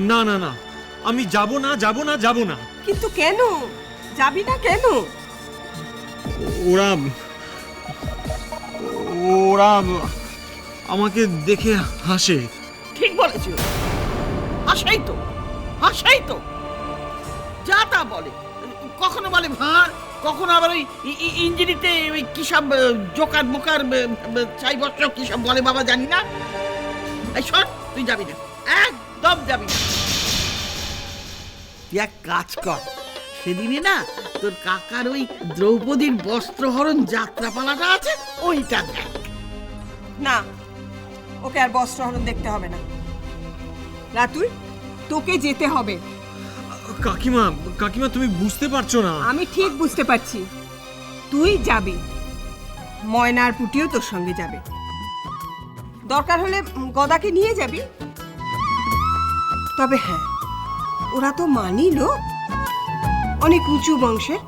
না না না, আমি যাব না যাব না যাব না। কিন্তু কেন যাবি না কেন? ওরা ওরা আমাকে দেখে হাসে। ঠিক বলেছিল, হাসাই তো, হাসাই তো, যা তা বলে। কখনো বলে ভাঁড়, কখনো আবার ওই ইঞ্জিনিতে ওই কি সব জোকার মোকার চাই বস্ত্র কি সব বলে বাবা জানি না। এই শোন, তুই যাবি না, একদম যাবি না। তুই এক কাজ কর, সেদিনে না তোর কাকার ওই দ্রৌপদীর বস্ত্রহরণ যাত্রাপালাটা আছে, ওইটা দেখ। না, ওকে আর বস্ত্রহরণ দেখতে হবে না। রাতুল, তোকে যেতে হবে। কাকিমা কাকিমা, তুমি বুঝতে পারছো না। আমি ঠিক বুঝতে পারছি, তুই যাবি, ময়না আর পুটিও তোর সঙ্গে যাবে। দরকার হলে গদাকে নিয়ে যাবি। তবে হ্যাঁ, ওরা তো মানিল অনেক উঁচু বংশের,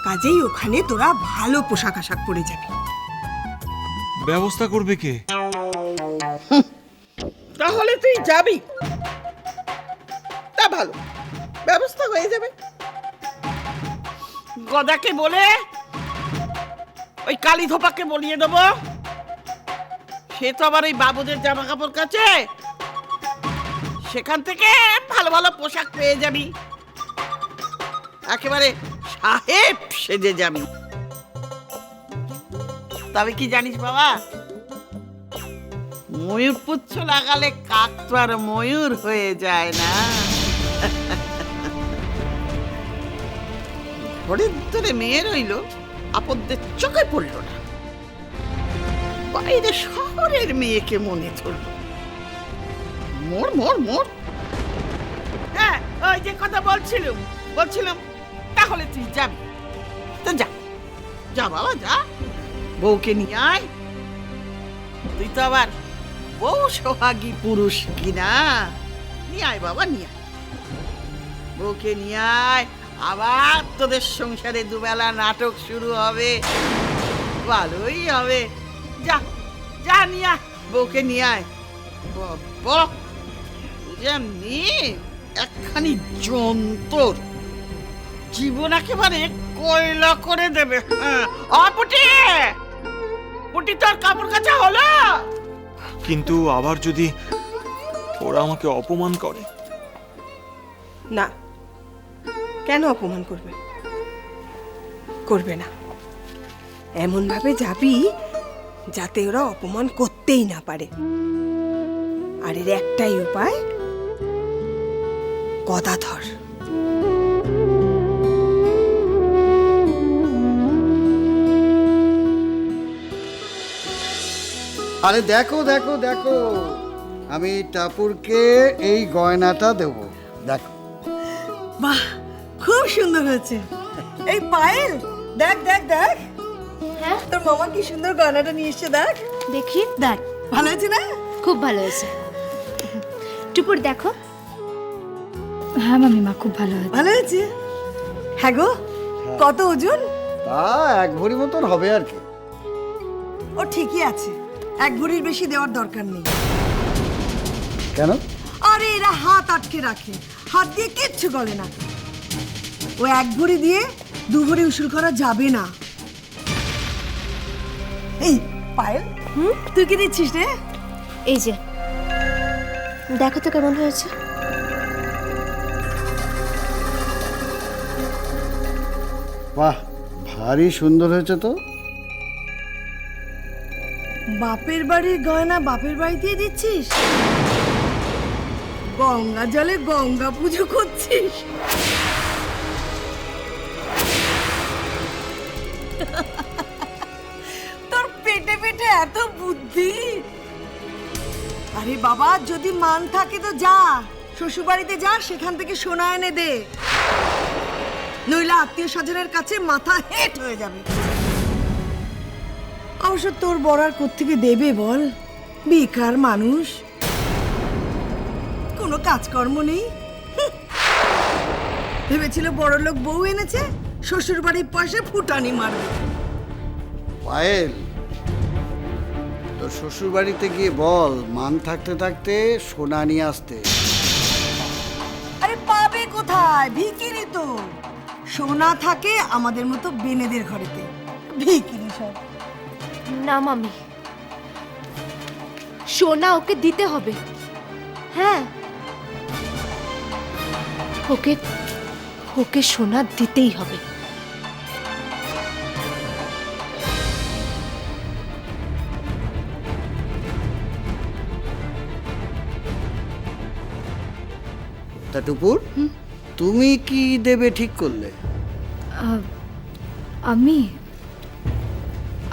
কাজেই ওখানে তোরা ভালো পোশাক আশাক পরে যাবি। ব্যবস্থা করবে কে? তাহলে তুই যাবি, তা ভালো, ব্যবস্থা হয়ে যাবে। গদাকে বলে ওই কালী ধোপাকে বলিয়ে দেবো, সে তো আবার ওই বাবুদের জামা কাপড় কাছে, সেখান থেকে ভালো ভালো পোশাক পেয়ে যাবি, একেবারে সাহেব সেজে যাবি। তবে কি জানিস বাবা, ময়ূর পুচ্ছ লাগালে কাক তো আর ময়ূর হয়ে যায় না। ঘরের ধরে মেয়ে রইল, আপদদের চোখে পড়ল না, বাইরে শহরের মেয়েকে মনে ধরল। মোর মোর মোর, হ্যাঁ ওই যে কথা বলছিলাম, তাহলে তুই যাবি তো যা, যা বাবা যা, বউকে নিয়ে আয়। তুই তো আবার বউ সোহাগী পুরুষ কিনা, নিয়ে আয় বাবা, নিয়ে আয়, বউকে নিয়ে আয়। আবার তোদের সংসারে দুবেলা নাটক শুরু হবে, ভালোই হবে। যা যা, নিয়ে আয়, বউকে নিয়ে আয়। বাবা যেমনি একখানি যন্ত্র, জীবন একেবারে কয়লা করে দেবে। পুটি পুটি, তোর কাপড় কাচা হলো? কিন্তু আবার যদি ওরা আমাকে অপমান করে? না, কেন অপমান করবে? করবে না। এমন ভাবে যাবি যাতে ওরা অপমান করতেই না পারে। আর এর একটাই উপায়, গদাধর। আরে দেখো দেখো দেখো, আমি টাপুরকে এই গয়নাটা দেব, দেখো। বাহ, খুব সুন্দর হয়েছে। এই পায়েল, দেখ দেখ দেখ, হ্যাঁ তোর মামা কি সুন্দর গয়নাটা নিয়ে এসেছে, দেখ। দেখি, দেখ, ভালো হয়েছে না? খুব ভালো হয়েছে। টুপুর দেখো। হ্যাঁ মামিমা, খুব ভালো হয়েছে। ভালো হয়েছে? হ্যাঁ গো, কত ওজন? তা 1 ভরি মতন হবে আর কি। ও ঠিকই আছে, 1 ভরির বেশি দেওয়ার দরকার নেই। কেন? আরে এরা হাত আটকে রাখে, হাত দিয়ে কিচ্ছু করে না। ও 1 ভরি দিয়ে 2 ভরি উসুল করা যাবে না। এই পায়েল, তুই কি দিচ্ছিস রে? এই যে দেখো তো কেমন হয়েছে। বাহ, ভারী সুন্দর হয়েছে তো। বাপের বাড়ির গয়না বাপের বাড়িতেই দিচ্ছিস? গঙ্গা জলে গঙ্গা পুজো করছিস? তোর পেটে পেটে এত বুদ্ধি! আরে বাবা, যদি মান থাকে তো যা, শ্বশুর বাড়িতে যা, সেখান থেকে সোনা এনে দে, নইলে আত্মীয় স্বজনের কাছে মাথা হেট হয়ে যাবে। অবশ্য তোর বড়ার কোত্থেকে দেবে বল, বেকার মানুষ, কোনো কাজকর্ম নেই। ভেবেছিল বড় লোক বউ এনেছে, শ্বশুর বাড়ির পাশে ফুটানি মারবে। পায়েল, তোর শ্বশুর বাড়িতে গিয়ে বল মান থাকতে থাকতে সোনা নিয়ে আসতে। আরে পাবে কোথায়, ভিখিরি তো। সোনা থাকে আমাদের মতো বেনেদের ঘরেতে, ভিখিরি সব। না মামি, সোনা ওকে দিতে হবে। হ্যাঁ, ওকে ওকে সোনা দিতেই হবে। তা টুপুর, তুমি কি দেবে ঠিক করলে? আমি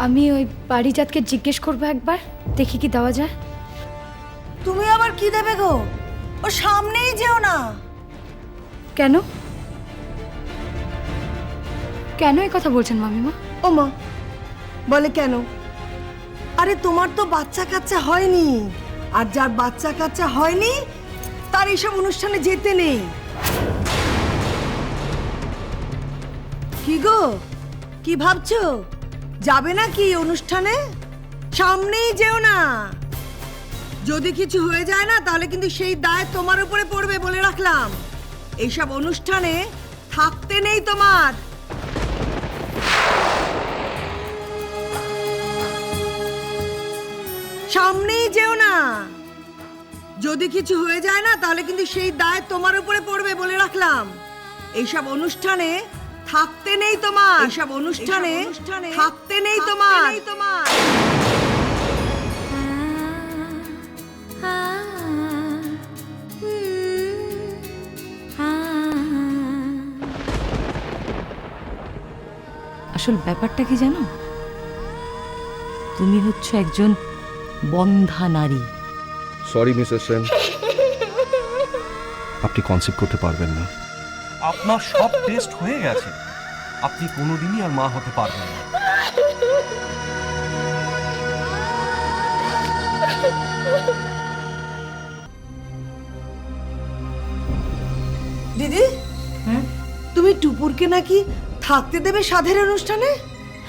আমি ওই পারিজাতকে জিজ্ঞেস করবো একবার, দেখি কি দেওয়া যায়। তুমি আবার কি দেবে গো? ও সামনেই যেও না। কেন কেন এই কথা বলছেন মামিমা? ও মা, বলে কেন? আরে তোমার তো বাচ্চা কাচ্চা হয়নি, আর যার বাচ্চা কাচ্চা হয়নি তার এইসব অনুষ্ঠানে যেতে নেই। কি গো, কি ভাবছো? যাবে না কি অনুষ্ঠানে? সামনেই যেও না। যদি কিছু হয়ে যায় না তাহলে কিন্তু সেই দায় তোমার উপরে পড়বে, বলে রাখলাম। এইসব অনুষ্ঠানে থাকতে নেই তোমার। সামনেই যেও না। যদি কিছু হয়ে যায় না তাহলে কিন্তু সেই দায় তোমার উপরে পড়বে, বলে রাখলাম। এইসব অনুষ্ঠানে থাকতে নেই তোমার। এইসব অনুষ্ঠানে থাকতে নেই তোমার। আসল ব্যাপারটা কি জানো? তুমি হচ্ছে একজন বন্ধা নারী। সরি মিসেস সেন, আপনি কনসেপ্ট করতে পারবেন না। আপনার সব টেস্ট হয়ে গেছে, আপনি কোনোদিনই আর মা হতে পারবেন না। দিদি, তুমি টুপুরকে নাকি থাকতে দেবে সাধের অনুষ্ঠানে?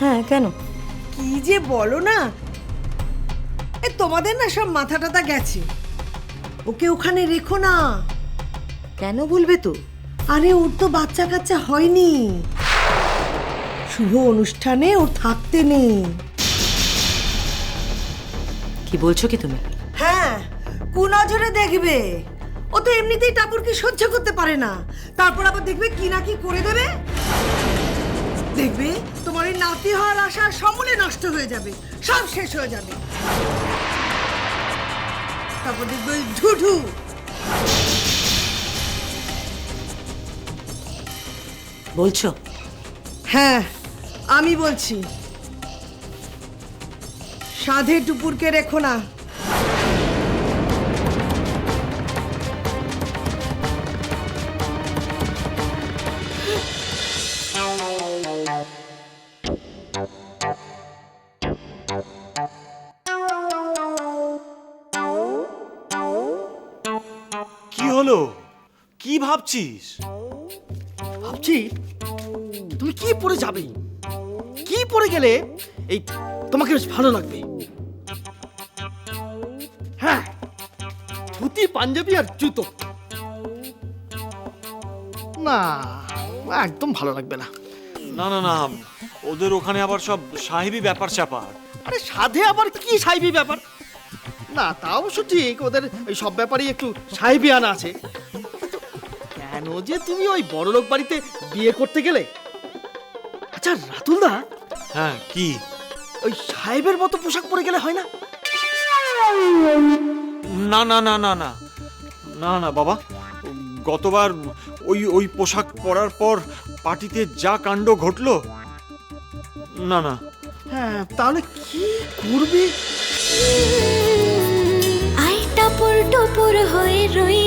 হ্যাঁ, কেন? কি যে বলো না, এ তোমাদের না সব মাথা টাথা গেছে। ওকে ওখানে রেখো না। কেন বলবে তো? আরে ওর তো বাচ্চা কাচ্চা হয়নি, শুভ অনুষ্ঠানে ও থাকতে নেই। কি বলছো কি তুমি? হ্যাঁ, কুনজরে দেখবে। ও তো এমনিতেই টাপুরকে সহ্য করতে পারে না, তারপর আবার দেখবে কি না কি করে দেবে। দেখবে তোমার এই নাতি হওয়ার আশা সমূলে নষ্ট হয়ে যাবে, সব শেষ হয়ে যাবে। তারপর দেখবে ওই ঢুঢু। বলছো? হ্যাঁ, আমি বলছি। সাধে টুপুরকে রেখো না। কি হলো? কি ভাবছিস? ভাবছি তুমি কি পরে যাবে, কি পরে গেলে এই তোমাকে বেশ ভালো লাগবে। হ্যাঁ, ধুতি, পাঞ্জাবি আর জুতো। না, একদম ভালো লাগবে না। না না না, ওদের ওখানে আবার সব সাহেবি ব্যাপার স্যাপার। আরে সাধে আবার কি সাহেবি ব্যাপার? না, তা অবশ্য ঠিক, ওদের ওই সব ব্যাপারেই একটু সাহেবি আনা আছে। কেন যে তুমি ওই বড়লোক বাড়িতে বিয়ে করতে গেলে? আচ্ছা রাতুল দা, হ্যাঁ, কি? ওই সাহেবের মতো পোশাক পরে গেলে হয় না? না না না না না না না বাবা, গতবার ওই ওই পোশাক পরার পর পার্টিতে যা কাণ্ড ঘটলো, না না। হ্যাঁ, তাহলে কি করবে? আই টাপুর টুপুর হয়ে রই